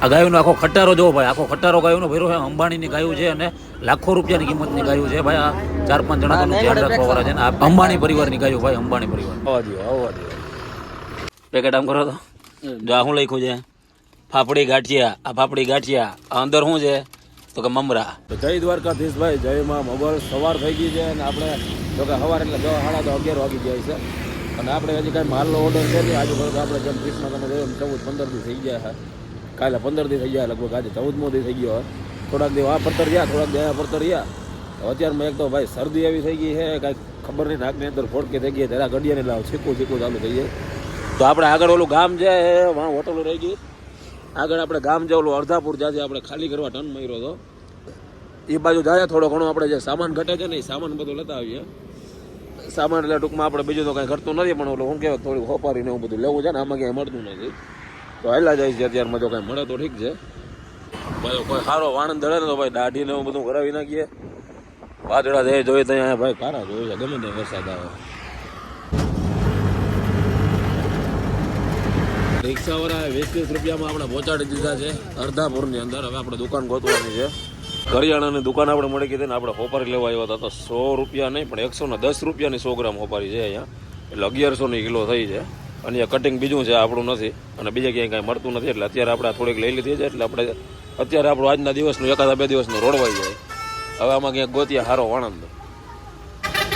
આ ગાયોનો આખો ખટારો જોવો ભાઈ, આખો ખટારો ગાયોનો ભર્યો છે. અંબાણીની ગાયું છે અને લાખો રૂપિયાની કિંમતની ગાયું છે ભાઈ. આ 4-5 જણા તો ધ્યાન રાખવા વાળા છે ને. આ અંબાણી પરિવારની ગાયું ભાઈ, અંબાણી પરિવાર. આવવા દો પેકેટ આમ કરો તો જો આ શું લખ્યું છે, ફાફડી ગાંઠિયા. આ ફાફડી ગાંઠિયા આ અંદર શું છે તો કે મમરા. તો જય દ્વારકાધીશ ભાઈ, જય માં મોગલ. સવાર થઈ ગઈ છે અને આપણે જો કે સવાર એટલે 11:30 વાગી જાય છે અને આપણે હજી કાંઈ માલનો ઓર્ડર છે નહીં. આજુબાજુ આપણે જેમ ટ્રીપમાં તમે જોયું 14-15 દી થઈ ગયા છે. કાલે 15 દી થઈ ગયા લગભગ, આજે 14મો દી થઈ ગયો. થોડાક દી આ પડતર રહ્યા, થોડાક દી આ પડતર રહ્યા. અત્યારમાં એક તો ભાઈ શરદી એવી થઈ ગઈ છે, કાંઈ ખબર નહીં, નાકની અંદર ફોડકી થઈ ગઈ. ત્યારે ગડિયાને લાવ છીકું ચાલુ થઈ જાય. તો આપણે આગળ ઓલું ગામ છે, વાં હોટલો રહી ગઈ. આગળ આપણે ગામ છે ઓલું અડધાપુર, જ્યાંથી આપણે ખાલી કરવા ટર્ન માર્યો હતો એ બાજુ જાય. થોડો ઘણો આપણે જે સામાન ઘટે છે ને એ સામાન બધું લેતા આવીએ. સામાન એટલે ટૂંકમાં આપણે બીજું તો કાંઈ ઘટતું નથી, પણ ઓલું શું કહેવાય થોડું હોપારીને એવું બધું લેવું છે ને, આમાં ક્યાંય મળતું નથી. તો હાલ્યા જાય છે અત્યારમાં, જો કાંઈ મળે તો ઠીક છે ભાઈ. કોઈ સારો વાણંદ ધડે ને તો ભાઈ દાઢીને એવું બધું કરાવી નાખીએ. વાદળા જાય જોઈએ ત્યાં ભાઈ કારા જોયું છે, ગમે ત્યાં વરસાદ આવે. રિક્ષાવાળા 20-30 રૂપિયામાં આપણે પહોંચાડી દીધા છે અડધાપુરની અંદર. હવે આપણે દુકાન ગોતવાની છે. કરિયાણાની દુકાન આપણે મળી ગઈ હતી ને. આપણે હોપારી લેવા આવ્યા હતા તો 100 રૂપિયા નહીં પણ 110 રૂપિયાની 100 ગ્રામ હોપારી છે અહીંયા. એટલે 1100ની કિલો થઈ છે. અને એ કટિંગ બીજું છે, આપણું નથી. અને બીજે ક્યાંય કાંઈ મળતું નથી. એટલે અત્યારે આપણે થોડીક લઈ લીધી છે. એટલે આપણે અત્યારે આપણું આજના દિવસનું 1-2 દિવસનું રોડવાઈ જાય. હવે આમાં ક્યાંક ગોતિયા સારો વાણંદ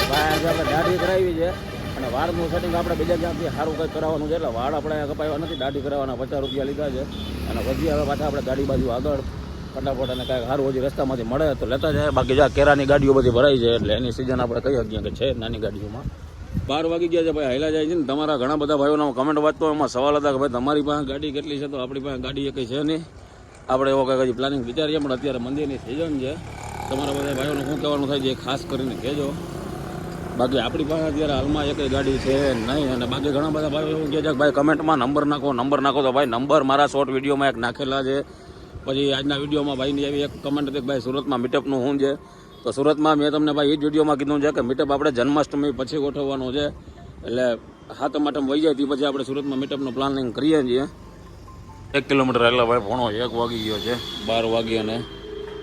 ભાઈ. આજે આપણે દાઢી કરાવી છે અને વાળનું સેટિંગ આપણે બીજા ક્યાંથી સારું કંઈક કરાવવાનું છે. એટલે વાળ આપણે કપાવ્યા નથી, દાઢી કરાવવાના 50 રૂપિયા લીધા છે. અને પછી હવે પાછા આપણે ગાડી બાજુ આગળ ફટાફટ અને કાંઈક સારું હજી રસ્તામાંથી મળે તો લેતા જાય. બાકી જ્યાં કેરાની ગાડીઓ બધી ભરાઈ છે એટલે એની સિઝન આપણે કહી શકીએ કે છે નાની ગાડીઓમાં. 12 વાગી ગયા છે ભાઈ, હાલ્યા જાય છે ને. તમારા ઘણા બધા ભાઈઓના કમેન્ટ વાંચતો એમાં સવાલ હતા કે ભાઈ તમારી પાસે ગાડી કેટલી છે, તો આપણી પાસે ગાડી એ કંઈ છે નહીં. આપણે એવો કંઈક હજી પ્લાનિંગ વિચારીએ, પણ અત્યારે મંદિરની સિઝન છે. તમારા બધા ભાઈઓને શું કહેવાનું થાય છે ખાસ કરીને કહેજો. બાકી આપણી પાસે અત્યારે હાલમાં એક ગાડી છે નહીં. અને બાકી ઘણા બધા ભાઈઓ એવું કહે છે કે ભાઈ કમેન્ટમાં નંબર નાખો. તો ભાઈ નંબર મારા શોર્ટ વિડીયોમાં એક નાખેલા છે. પછી આજના વિડીયોમાં ભાઈની એવી એક કમેન્ટ હતી કે ભાઈ સુરતમાં મીટઅપનું શું છે. તો સુરતમાં મેં તમને ભાઈ એ જ વિડીયોમાં કીધું છે કે મીટઅપ આપણે જન્માષ્ટમી પછી ગોઠવવાનું છે. એટલે 7મ 8મ વહી જાય તે પછી આપણે સુરતમાં મીટઅપનું પ્લાનિંગ કરીએ છીએ. 1 કિલોમીટર એટલે ભાઈ 1:30 વાગી ગયો છે. 12 વાગી અને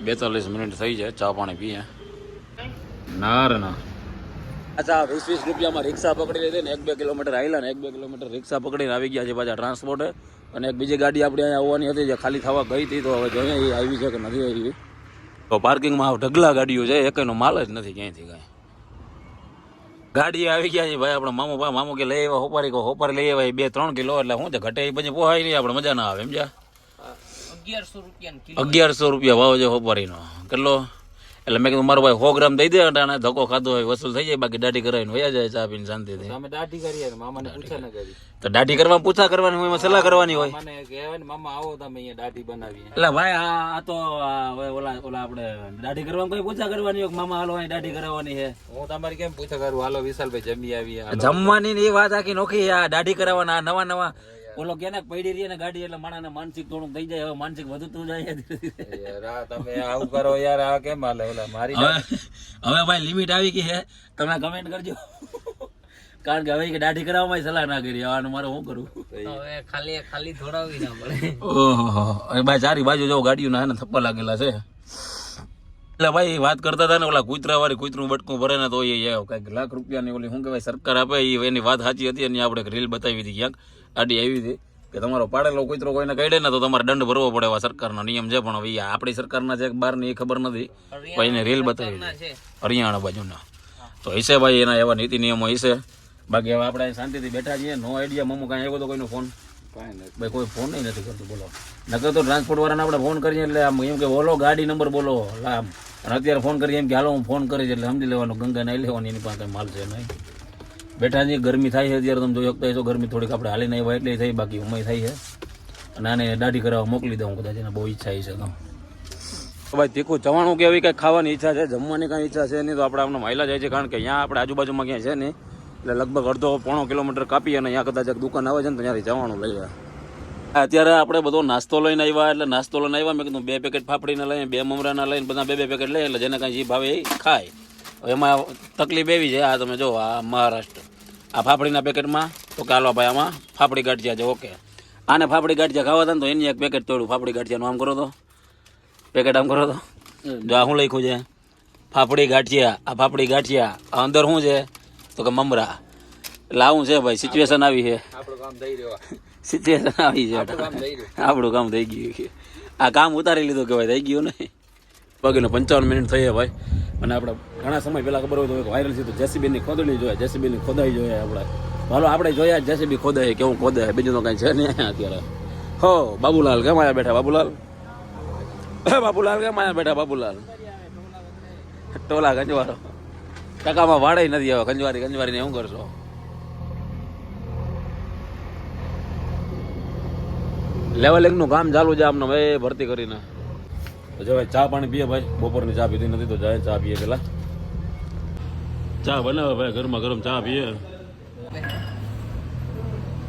42 મિનિટ થઈ છે. ચા પાણી પીએ ના. અચ્છા 20-20 રૂપિયામાં રિક્ષા પકડી લીધી ને 1-2 કિલોમીટર આવેલા ને 1-2 કિલોમીટર રિક્ષા પકડીને આવી ગયા છે પાછા ટ્રાન્સપોર્ટે. અને એક બીજી ગાડી આપણે અહીંયા આવવાની હતી જે ખાલી થવા ગઈ હતી. તો હવે જોઈએ એ આવી છે કે નથી આવી. તો પાર્કિંગમાં ઢગલા ગાડીઓ છે, એકનો માલ જ નથી ક્યાંયથી કાંઈ. ગાડી આવી ગયા છે ભાઈ. આપણે મામો કે લઈ આવ્યા હોપારી લઈ આવ્યા 2-3 કિલો. એટલે શું છે ઘટે એ પછી પોહાય નહીં, આપણે મજા ના આવે એમ. જા 1100 રૂપિયા ભાવ છે હોપારીનો. કેટલો? એટલે મેં કીધું મારો ભાઈ 100 ગ્રામ દઈ દે, અને ધક્કો ખાધો હોય વસૂલ થઈ જાય. બાકી દાઢી કરાવીને વયા જાય ચા પીને શાંતિથી. અમે દાઢી કરીએ મામાને પૂછા ન કરી. તો દાઢી કરવા પૂછા કરવાની હોય, એમાં સલાહ કરવાની હોય. મને કહેવાય ને મામા આવો તમે અહીંયા દાઢી બનાવીએ. એટલે ભાઈ આ તો ઓલા આપણે દાઢી કરવા કોઈ પૂછા કરવાની હોય, મામા હાલો અહીં દાઢી કરાવવાની છે. હું તમારી કેમ પૂછા કરું? હાલો વિશાલભાઈ જમી આવીએ. જમવાની ને એ વાત આખી નોખી. આ દાઢી કરાવવાના નવા ઓલો કેને પડી રહી ને ગાડી એટલે માણસને માનસિક થોડુંક થઈ જાય. હવે માનસિક વધતું જાય. તમે આવું કરો યાર, આ કેમ હાલે? ઓલા મારી હવે ભાઈ લિમિટ આવી ગઈ છે. તમે કમેન્ટ કરજો. કારણ કે હવે દાઢી કરાવવામાં સલાહ ના કરી. આનું મારે શું કરું? હવે ખાલી થોડાવી ના પડે. ઓહો ભાઈ ચારી બાજુ જો ગાડીઓ ના થપ્પા લાગેલા છે. એટલે ભાઈ વાત કરતા હતા ને ઓલા કૂતરા વાળી કૂતરું બટકું ભરે ને તો એ કઈક લાખ રૂપિયાની ઓલી શું કહેવાય સરકાર આપે એની વાત સાચી હતી. અને આપણે રીલ બતાવી હતી ક્યાંક ગાડી આવી હતી કે તમારો પાડેલો કૂતરો કોઈને કાઢે ને તો તમારે દંડ ભરવો પડે. એવા સરકારનો નિયમ છે. પણ હવે આપણી સરકારના છે બહારની એ ખબર નથી. ભાઈ એને રીલ બતાવી હરિયાણા બાજુના તો હશે ભાઈ એના એવા નીતિ નિયમો હશે. બાકી હવે આપણે શાંતિથી બેઠા છીએ. નો આઈડિયા મમ્મુ કાંઈ આવ્યો તો કોઈનો ફોન? ભાઈ કોઈ ફોન નહીં નથી કરતું. બોલો નકર તો ટ્રાન્સપોર્ટ વાળાને આપણે ફોન કરીએ એટલે આમ એમ કે બોલો ગાડી નંબર બોલો આમ. અને અત્યારે ફોન કરીએ એમ કે હાલો હું ફોન કરીશ એટલે સમજી લેવાનું ગંગા નહીં લેવાની, એની પાસે કંઈ માલ છે નહીં. બેઠા છીએ. ગરમી થાય છે અત્યારે, તમે જોઈ શકતા છો. ગરમી થોડીક આપણે હાલીને આવ્યા એટલે થઈ, બાકી ઉમય થાય છે. અને આને દાઢી કરાવવા મોકલી દઉં કદાચ, એને બહુ ઈચ્છા છે. ભાઈ તીખું ચવાણું કે એવી કંઈક ખાવાની ઈચ્છા છે, જમવાની કાંઈ ઈચ્છા છે નહીં. તો આપણે આમને માયલા જાય છે. કારણ કે અહીંયા આપણે આજુબાજુમાં ક્યાંય છે નહીં. એટલે લગભગ 1.5-1.5 કિલોમીટર કાપી અને અહીંયા કદાચ દુકાન આવે છે ને તો ત્યાંથી જવાનું લઈએ. અત્યારે આપણે બધો નાસ્તો લઈને આવ્યા. એટલે નાસ્તો લઈને આવ્યા. મેં કીધું 2 પેકેટ ફાફડીને લઈને 2 મમરાના લઈને બધા 2 પેકેટ લઈએ. એટલે જેને કાંઈ જે ભાવે એ ખાય. એમાં તકલીફ એવી છે, આ તમે જો આ મહારાષ્ટ્ર આ ફાફડીના પેકેટમાં તો કે હાલો ભાઈ આમાં ફાફડી ગાંઠિયા છે ઓકે. આને ફાફડી ગાંઠિયા ખાવા હતા ને તો એની એક પેકેટ તોડ્યું ફાફડી ગાંઠિયાનું. આમ કરો તો પેકેટ આમ કરો તો જો આ શું લખ્યું છે ફાફડી ગાંઠિયા. આ ફાફડી ગાંઠિયા આ અંદર શું છે તો કે મમરા. એટલે આવું છે ભાઈ સિચ્યુએશન આવી છે. સિચ્યુએશન આવી છે આપણું કામ થઈ ગયું છે. આ કામ ઉતારી લીધું કે ભાઈ થઈ ગયું ને. પગને 55 મિનિટ થઈ ભાઈ. અને આપણે ઘણા સમય પહેલા ખબર હોય તો વાયરલ છે તો જેસીબીની ખોદણી જોઈએ, જેસીબીની ખોદાઈ જોઈએ આપણે. હાલો આપણે જોયા જેસીબી ખોદાય કેવું ખોદાય, બીજું તો કાંઈ છે નહીં અત્યારે. હો બાબુલાલ કેમ આયા બેઠા બાબુલાલ? બાબુલાલ કેમ આયા બેઠા બાબુલાલ? ટોલા ગંજવારો ટકામાં વાડે નથી આવે. ગંજવારીને શું કરશો? લેવલિંગનું કામ ચાલુ છે આમને ભાઈ ભરતી કરીને. જો ભાઈ ચા પાણી પીએ ભાઈ. બપોરની ચા પીધી નથી તો જાય ચા પીએ પેલા. ચા બનાવે ભાઈ ગરમા ગરમ ચા પીએ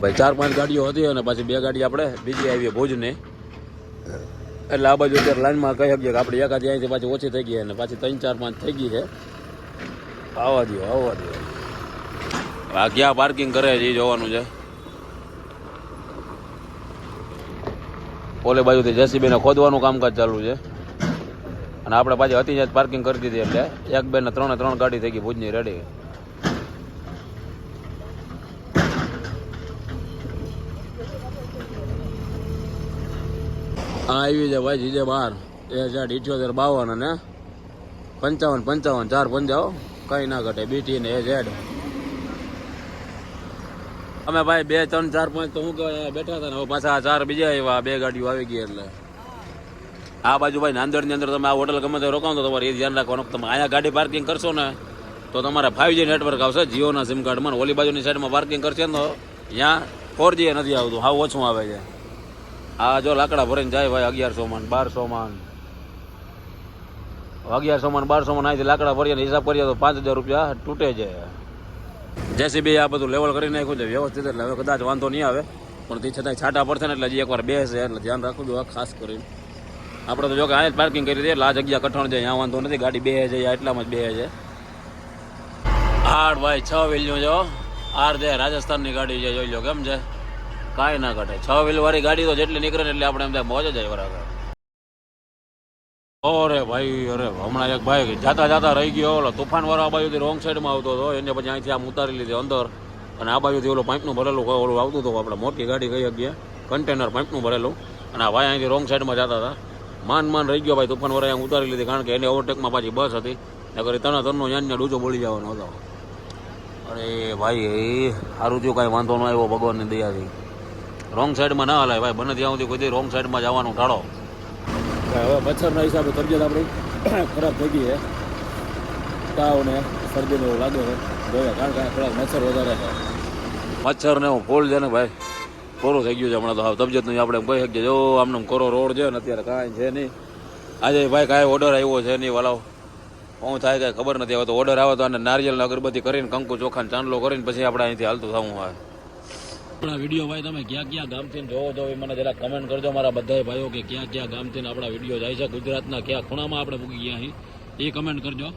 ભાઈ. 4-5 ગાડીઓ હતી અને પાછી 2 ગાડી આપણે બીજી આવી ભુજની. એટલે આ બાજુ અત્યારે લાઈનમાં કહી શકીએ કે આપણે એકાદી અહીંથી પાછી ઓછી થઈ ગઈ અને પાછી 3-4-5 થઈ ગઈ છે. આવવા દો આવવા દો. આ ક્યાં પાર્કિંગ કરે છે એ જોવાનું છે. ઓલે બાજુથી જેસીબીને ખોદવાનું કામકાજ ચાલુ છે અને આપણે પાછી હતી જ પાર્કિંગ કરી દીધી. એટલે 1, 2 ને 3 ગાડી થઈ ગઈ ભુજની રેડી. હા આવી છે ભાઈ જીજે 12 અને 55 4 પંજાઓ કઈ ના ઘટે. બીટી ને એઝેડ અમે ભાઈ 2, 3, 4, 5 તો હું કહેવાય બેઠા હતા ને હવે પાછા 4 બીજા આવ્યા. 2 ગાડીઓ આવી ગઈ. એટલે આ બાજુ ભાઈ નાંદેડની અંદર તમે આ હોટલ ગમે તે રોકાવો તો તમારે એ ધ્યાન રાખવાનું. તમે અહીંયા ગાડી પાર્કિંગ કરશો ને તો તમારે 5G નેટવર્ક આવશે જીઓના સિમ કાર્ડમાં. ઓલી બાજુની સાઈડમાં પાર્કિંગ કરશે ને તો ત્યાં 4G નથી આવતું, હાવ ઓછું આવે છે. આ જો લાકડા ભરીને જાય ભાઈ 1100 માં 1200 માં 1100 માં 1200 માં અહીંથી લાકડા ભરીએ હિસાબ કરીએ તો 5000 રૂપિયા તૂટે છે. જેસીબી આ બધું લેવલ કરી નાખ્યું છે વ્યવસ્થિત. એટલે હવે કદાચ વાંધો નહીં આવે પણ તે છતાંય છાંટા પડશે ને એટલે હજી એકવાર બેસે એટલે ધ્યાન રાખવું જોઈએ ખાસ કરીને. આપણે તો જો કે અહીંયા જ પાર્કિંગ કરી દઈએ એટલે આ જગ્યા કઠણ છે, અહીંયા વાંધો નથી. ગાડી બેસે છે એટલામાં જ બેસે છે. 8 ભાઈ 6 વ્હીલનું જો આર જે રાજસ્થાનની ગાડી છે જોઈ લો કેમ છે કાંઈ ના ઘટે. 6 વ્હીલ વાળી ગાડી તો જેટલી નીકળે ને એટલે આપણે એમ થાય મોજ જ જાય બરાબર. અરે ભાઈ અરે હમણાં એક ભાઈ જાતા રહી ગયો. ઓલો તુફાન વાળો આ બાજુથી રોંગ સાઈડમાં આવતો હતો એને પછી અહીંથી આમ ઉતારી લીધી અંદર અને આ બાજુથી ઓલો પાઇપનું ભરેલું ઓલું આવતું હતું. આપણે મોટી ગાડી કહી શકીએ કન્ટેનર પાઇપનું ભરેલું અને આ ભાઈ અહીંથી રોંગ સાઈડમાં જતા હતા. માન રહી ગયો ભાઈ તુફાન વાળા અહીંયા ઉતારી લીધી કારણ કે એની ઓવરટેકમાં પાછી બસ હતી ને કરી તરનો યાનને ડૂચો બોલી જવાનો હતો. અરે ભાઈ સારું થયું કાંઈ વાંધો ન આવ્યો ભગવાનની દયાથી. રોંગ સાઈડમાં ના હલાય ભાઈ. બને ત્યાં સુધી કોઈ રોંગ સાઈડમાં જવાનું ટાળો. હવે મચ્છરના હિસાબે તબિયત આપણી ખરાબ થઈ ગઈ છે. તાવ ને શરદીને એવું લાગે છે જોઈએ કારણ કે થોડાક મચ્છર વધારે છે. મચ્છરને હું ફૂલ છે ને ભાઈ પૂરું થઈ ગયું છે હમણાં તો. હવે તબિયતનું આપણે કહી શકીએ જો આમને કોરો રોડ છે ને અત્યારે કાંઈ છે નહીં. આજે ભાઈ કાંઈ ઓર્ડર આવ્યો છે નહીં વાલાવ શું થાય કાંઈ ખબર નથી. હવે તો ઓર્ડર આવે તો અને નારિયેલ અગરબત્તી કરીને કંકુ ચોખાને ચાંદલો કરીને પછી આપણે અહીંથી હાલતું થવું હોય. આપણા વિડીયો ભાઈ તમે ક્યાં ગામથી જોવો તો મને જરા કમેન્ટ કરજો મારા બધા ભાઈઓ કે ક્યાં ગામથી આપણા વિડીયો જાય છે. ગુજરાતના કયા ખૂણામાં આપણે મૂકી ગયા અહીં એ કમેન્ટ કરજો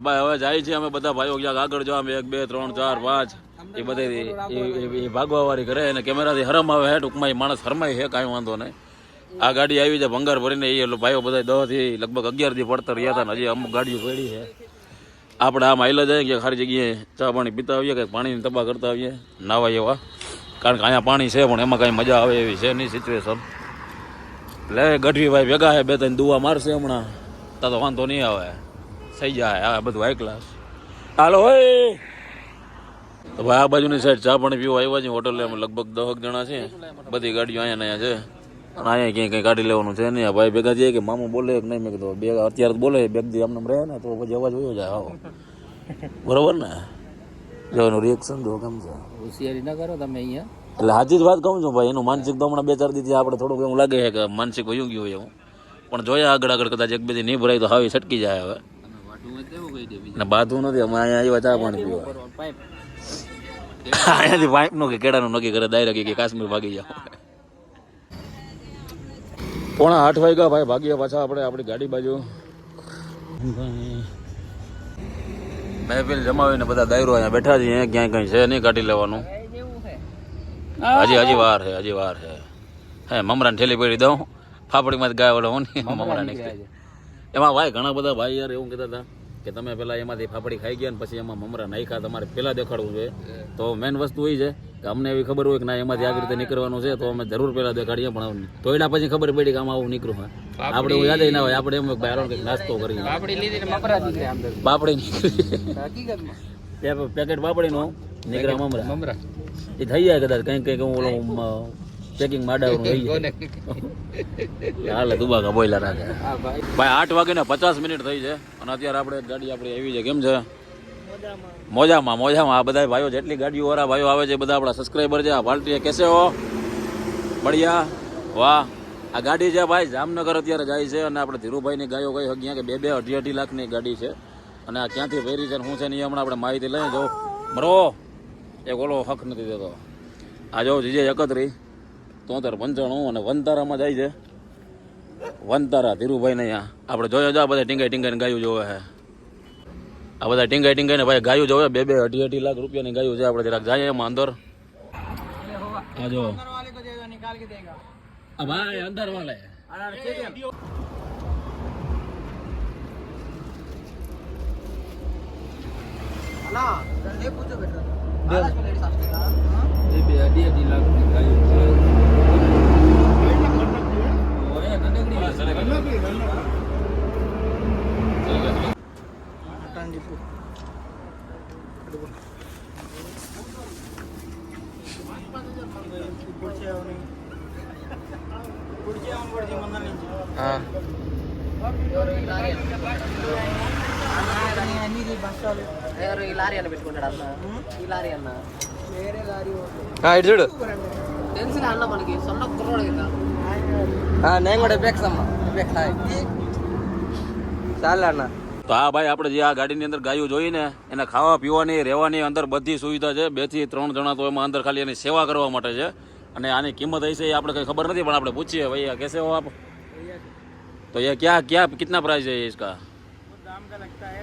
ભાઈ. હવે જાય છે અમે બધા ભાઈઓ ક્યાંક આગળ જો અમે 1, 2, 3, 4, 5 એ બધા એ ભાગવા વાળી કરે અને કેમેરાથી હરમ આવે હે. ટૂંકમાં એ માણસ હરમાય છે કાંઈ વાંધો નહીં. આ ગાડી આવી છે ભંગાર ભરીને એ ભાઈઓ બધા 10 થી લગભગ 11 થી પડતર રહ્યા હતા ને હજી અમુક ગાડીઓ પડી છે. આપણે આમ આવેલા જાય કે સારી જગ્યાએ ચા પાણી પીતા આવીએ કે પાણીની તબા કરતા આવીએ નાવા એવા કારણ કે અહીંયા પાણી છે પણ એમાં કાંઈ મજા આવે એવી છે નહીં સિચ્યુએશન. એટલે ગઢવી ભાઈ ભેગા છે 2-3 દુવા મારશે હમણાં તા તો વાંધો નહીં આવે થઈ જાય આ બધું હાઈ ક્લાસ. હાલો હોય તો ભાઈ આ બાજુની સાઈડ ચા પાણી પીવા આવ્યા છે હોટલે. અમે લગભગ 10 જણા છે. બધી ગાડીઓ અહીંયા છે અને અહીંયા ક્યાંય કાઢી લેવાનું છે નહીં. ભાઈ ભેગા થઈએ કે મામું બોલે કે નહીં. મેં કીધું બે અત્યારે તો બોલે બેગથી આમને રહે ને તો પછી અવાજ વયો જાય. આવો બરોબર ને જવાનું રિએક્શન જો કેમ છે હોશિયારી ના કરો તમે અહીંયા. એટલે હાજી જ વાત કહું છું ભાઈ. એનું માનસિક તો હમણાં 2-4 દીથી આપણે થોડુંક એવું લાગે છે કે માનસિક વયું ગયું હોય એવું પણ જોયા આગળ કદાચ એક બેથી નહીં ભરાય તો હાવી છટકી જાય. હવે ને બાધું નથી અમે અહીંયા આવ્યા ચા પાણી પીવા. અહીંયાથી પાઇપનું કે કેળાનું નક્કી કરે ડાયરેક્ટ કે કાશ્મીર ભાગી જાવ. 7:45 વાગ્યા ભાઈ ભાગ્યા પાછા આપણે આપણી ગાડી બાજુ. મહેફિલ જમાવીને બધા દાયરો અહીંયા બેઠા છીએ. ક્યાંય કંઈ છે નહીં કાઢી લેવાનું. હજી વાર છે હે મમરાની ઠેલી પડી દઉં ફાફડીમાં જ ગાય ઓલો હું મમરા નીકળી એમાં ભાઈ ઘણા બધા ભાઈ યાર એવું કહેતા હતા કે તમે પેલા એમાંથી ફાફડી ખાઈ ગયા ને પછી એમાં મમરા નાખ્યા તમારે પેલા દેખાડવું જોઈએ તો મેન વસ્તુ એ છે કે અમને એવી ખબર હોય કે ના એમાંથી આવી રીતે નીકળવાનું છે તો અમે જરૂર પેલા દેખાડીએ પણ તોયડા પછી ખબર પડી કે આમાં આવું નીકળું હોય આપણે એવું યાદ ના હોય આપણે એમ બહાર કંઈક નાસ્તો કરીએ પાપડી નીકળી પેકેટ પાપડીનું નીકળે મમરા એ થઈ જાય કદાચ કંઈક ઓલો પેકિંગ માડાવનું થઈ જાય હાલે દુબાકા બોયલા રાખે ભાઈ 8 વાગે 50 મિનિટ થઈ છે અને અત્યારે આપણે ગાડી આપણી આવી છે કેમ છે મોજામાં આ બધા ભાઈઓ જેટલી ગાડીઓ વાળા ભાઈઓ આવે છે બધા આપણા સબસ્ક્રાઈબર છે આ પાર્ટી કેસે હો બઢિયા વાહ આ ગાડી છે ભાઈ જામનગર અત્યારે જાય છે અને આપણે ધીરુભાઈની ગાયો કઈ હગ્યા કે 2-2 લાખની ગાડી છે અને આ ક્યાંથી ફેરી છે શું છે ને એ હમણાં આપણે માહિતી લઈએ જો મરો એક ઓલો હક નથી દેતો આ જો જીજે 31 73 અને વનતારામાં જાય છે વનતારા ધીરુભાઈ ને અહીંયા આપણે જોયો જો બધા ટીંગાઈને ગાયું જોવે છે આ બધા ટીંગાઈને ભાઈ ગાયું જોવે 2-2 લાખ રૂપિયાની ગાયું છે આપણે જરાક જાય એમાં અંદર આ જો આ ભાઈ અંદર વાલે చూడు అన్న మనకి సొంత కుర్రోడు కదా నేను కూడా ચાલે అన్న તો આ ભાઈ આપણે જે આ ગાડીની અંદર ગાયું જોઈ ને એને ખાવા પીવાની રહેવાની અંદર બધી સુવિધા છે 2 થી 3 જણા તો એમાં અંદર ખાલી એની સેવા કરવા માટે છે અને આની કિંમત હશે એ આપણે કંઈ ખબર નથી પણ આપણે પૂછીએ ભૈયા कैसे हो आप तो ये क्या कितना प्राइस है इसका दाम का लगता है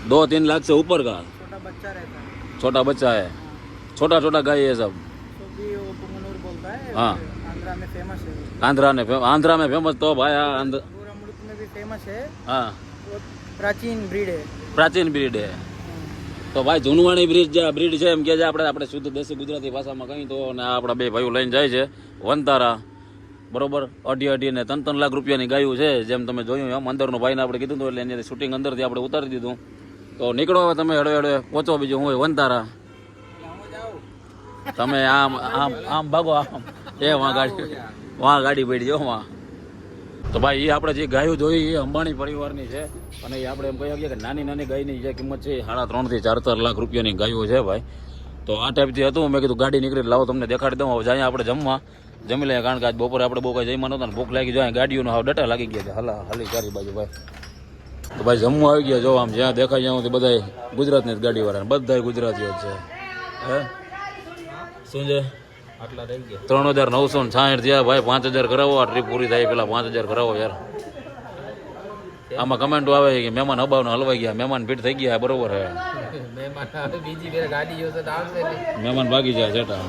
2-3 लाख से ऊपर का छोटा बच्चा रहता है छोटा बच्चा है छोटा गाय है सब तो भी वो पुंगनूर बोलता है हाँ आंध्रा में फेमस है आंध्रा में फेमस तो भाई पूरा मुल्क में भी फेमस है हाँ वो प्राचीन ब्रीड है તો ભાઈ જૂનવાણી બ્રીડ છે એમ કે છે આપણે શુદ્ધ દેશી ગુજરાતી ભાષામાં કહી તો અને આપણા બે ભાઈઓ લઈને જાય છે વનતારા બરોબર 2.5 ને 3 લાખ રૂપિયાની ગાયું છે જેમ તમે જોયું એમ અંદરનું ભાઈને આપણે કીધું હતું એટલે એની શૂટિંગ અંદરથી આપણે ઉતારી દીધું તો નીકળો તમે હળવે પહોંચો બીજું હું વનતારા તમે આમ ભાગો આમ એ વાં ગાડી પડી જો વાં તો ભાઈ એ આપણે જે ગાયો જોઈ એ અંબાણી પરિવારની છે અને એ આપણે એમ કહી શકીએ કે નાની ગાયની જે કિંમત છે 3.5 થી 4 લાખ રૂપિયાની ગાયો છે ભાઈ તો આ ટાઈપથી હતું મેં કીધું ગાડી નીકળી લાવો તમને દેખાડી દઉં હવે જાય આપણે જમી લઈએ કારણ કે આજ બપોરે આપણે બહુ કંઈ જમવાનું હતા ને ભૂખ લાગી જાય ગાડીઓનો હાવ ડટા લાગી ગયા છે હાલી ચારી બાજુ ભાઈ તો ભાઈ જમવા આવી ગયા જો આમ જ્યાં દેખાય ત્યાં બધા ગુજરાતની જ ગાડીવાળા બધા ગુજરાતીઓ જ છે હે શું છે 3,960 થયા ભાઈ 5,000 કરાવો આ ટ્રીપ પૂરી થાય પેલા 5,000 કરાવો યાર આમાં કમેન્ટો આવે કે મહેમાન હબાવને હલવાઈ ગયા મહેમાન ભીટ થઈ ગયા બરોબર હે મહેમાન ભાગી જાય છેટા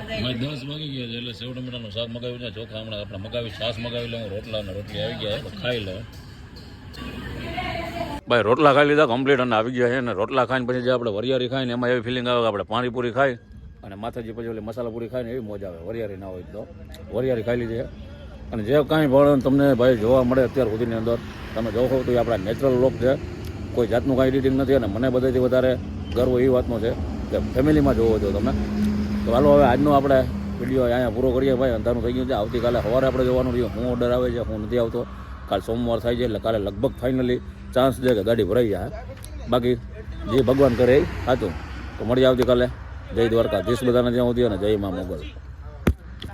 10 વાગી ગયા છે એટલે સેવ ટમેટાનું શાક મગાવ્યું છે ચોખા હમણાં આપણે મગાવી છાશ મગાવી લઉં રોટલી આવી ગયા તો ખાઈ લો ભાઈ રોટલા ખાઈ લીધા કમ્પ્લીટ અને આવી ગયા છે અને રોટલા ખાઈને પછી જે આપણે વરિયાળી ખાઈને એમાં એવી ફિલિંગ આવે કે આપણે પાણીપુરી ખાઈ અને માથાજી પછી ઓલી મસાલા પૂરી ખાઈને એવી મોજ આવે વરિયાળી ના હોય તો વરિયાળી ખાઈ લીધી અને જે કાંઈ પણ તમને ભાઈ જોવા મળે અત્યાર સુધીની અંદર તમે જોવો તો એ આપણા નેચરલ લોક છે કોઈ જાતનું કાંઈ એડિટિંગ નથી અને મને બધાથી વધારે ગર્વ એ વાતનો છે કે ફેમિલીમાં જોવો છો તમે તો હાલો હવે આજનો આપણે વિડીયો અહીંયા પૂરો કરીએ ભાઈ અંધારું થઈ ગયું છે આવતીકાલે સવારે આપણે જોવાનું રહ્યું હું ઓર્ડર આવે છે હું નથી આવતો કાલ સોમવાર થાય છે એટલે કાલે લગભગ ફાઇનલી ચાન્સ છે કે ગાડી ભરાઈ જાય બાકી જે ભગવાન કરે એ સાચું તો મળીએ આવતીકાલે જય દ્વારકાધીશ બધાને ત્યાં સુધી અને જય મા મોગલ